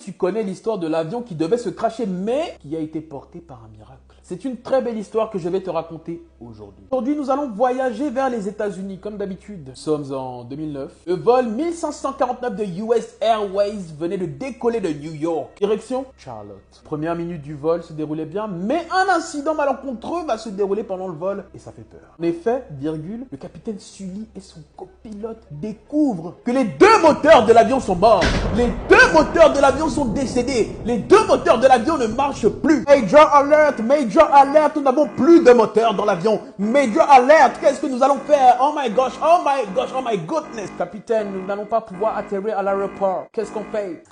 tu connais l'histoire de l'avion qui devait se crasher, mais qui a été porté par un miracle. C'est une très belle histoire que je vais te raconter aujourd'hui. Aujourd'hui, nous allons voyager vers les États-Unis, comme d'habitude. Nous sommes en 2009. Le vol 1549 de US Airways venait de décoller de New York. Direction Charlotte. Première minute du vol se déroulait bien, mais un incident malencontreux va se dérouler pendant le vol et ça fait peur. En effet, virgule, le capitaine Sully et son copilote découvrent que les deux moteurs de l'avion sont morts. Les deux moteurs de l'avion sont décédés. Les deux moteurs de l'avion ne marchent plus. Major alert, major alert, nous n'avons plus de moteur dans l'avion. Major alert, qu'est-ce que nous allons faire? Oh my gosh, oh my gosh, oh my goodness. Capitaine, nous n'allons pas pouvoir atterrir à l'aéroport. Qu'est-ce qu'on fait?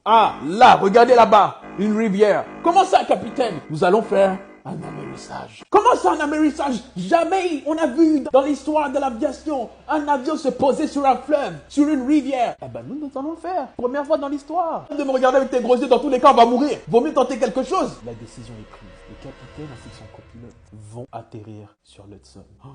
Ah, là, regardez là-bas, une rivière. Comment ça, capitaine? Nous allons faire un amérissage. Comment ça, un amérissage? Jamais on a vu dans l'histoire de l'aviation un avion se poser sur un fleuve, sur une rivière. Eh ben, nous allons le faire. Première fois dans l'histoire. De me regarder avec tes gros yeux, dans tous les cas, on va mourir. Vaut mieux tenter quelque chose. La décision est prise. Le capitaine ainsi que son copilote vont atterrir sur l'Hudson. Oh,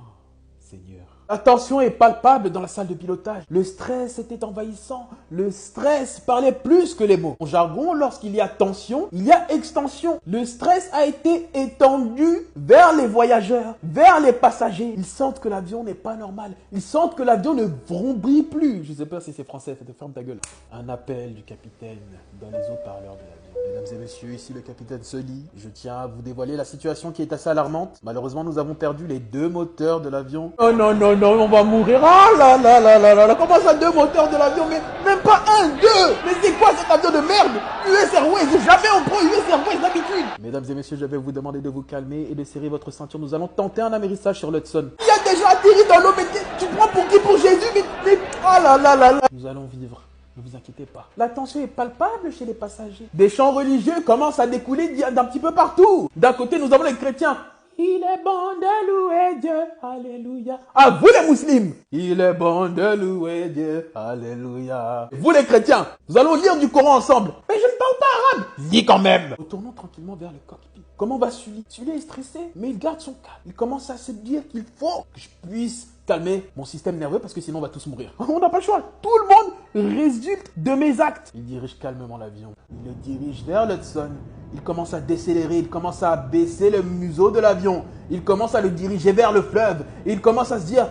Seigneur. La tension est palpable dans la salle de pilotage. Le stress était envahissant. Le stress parlait plus que les mots. En jargon, lorsqu'il y a tension, il y a extension. Le stress a été étendu vers les voyageurs, vers les passagers. Ils sentent que l'avion n'est pas normal. Ils sentent que l'avion ne vrombit plus. Je sais pas si c'est français, ferme ta gueule. Un appel du capitaine dans les haut-parleurs de l'avion. Mesdames et messieurs, ici le capitaine Sully. Je tiens à vous dévoiler la situation qui est assez alarmante. Malheureusement, nous avons perdu les deux moteurs de l'avion. Oh non, non, non, on va mourir. Ah là là là là là là. Comment ça, deux moteurs de l'avion? Mais même pas un, deux. Mais c'est quoi cet avion de merde? US Airways, jamais on prend US Airways d'habitude. Mesdames et messieurs, je vais vous demander de vous calmer et de serrer votre ceinture. Nous allons tenter un amérissage sur l'Hudson. Il a déjà atterri dans l'eau, mais tu prends pour qui? Pour Jésus? Mais ah là là là là. Nous allons vivre. Ne vous inquiétez pas. La tension est palpable chez les passagers. Des chants religieux commencent à découler d'un petit peu partout. D'un côté, nous avons les chrétiens. Il est bon de louer Dieu, alléluia. Ah, vous les musulmans. Il est bon de louer Dieu, alléluia. Vous les chrétiens, nous allons lire du Coran ensemble. Mais je ne parle pas arabe. Dis quand même. Retournons tranquillement vers le cockpit. Comment va Sully? Sully est stressé, mais il garde son calme. Il commence à se dire qu'il faut que je puisse calmer mon système nerveux parce que sinon on va tous mourir. On n'a pas le choix. Tout le monde résulte de mes actes. Il dirige calmement l'avion. Il le dirige vers l'Hudson. Il commence à décélérer. Il commence à baisser le museau de l'avion. Il commence à le diriger vers le fleuve. Et il commence à se dire...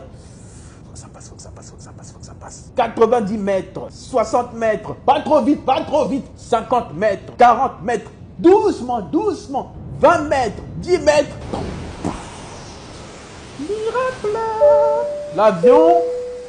Faut que ça passe, faut que ça passe, faut que ça passe, faut que ça passe. 90 mètres, 60 mètres. Pas trop vite, pas trop vite. 50 mètres, 40 mètres. Doucement, doucement. 20 mètres, 10 mètres. Miracle! L'avion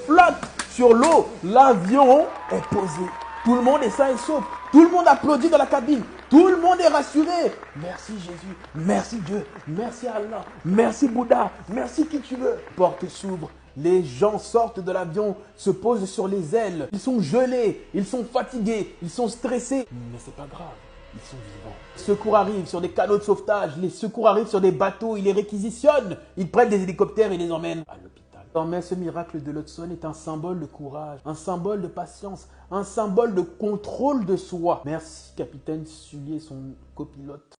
flotte sur l'eau. L'avion est posé. Tout le monde est sain et sauf. Tout le monde applaudit dans la cabine. Tout le monde est rassuré. Merci Jésus. Merci Dieu. Merci Allah. Merci Bouddha. Merci qui tu veux. Porte s'ouvre. Les gens sortent de l'avion, se posent sur les ailes. Ils sont gelés. Ils sont fatigués. Ils sont stressés. Mais c'est pas grave. Ils sont vivants. Les secours arrivent sur des canots de sauvetage. Les secours arrivent sur des bateaux. Ils les réquisitionnent. Ils prennent des hélicoptères et les emmènent à l'hôpital. Mais ce miracle de l'Hudson est un symbole de courage, un symbole de patience, un symbole de contrôle de soi. Merci, capitaine Sully et son copilote.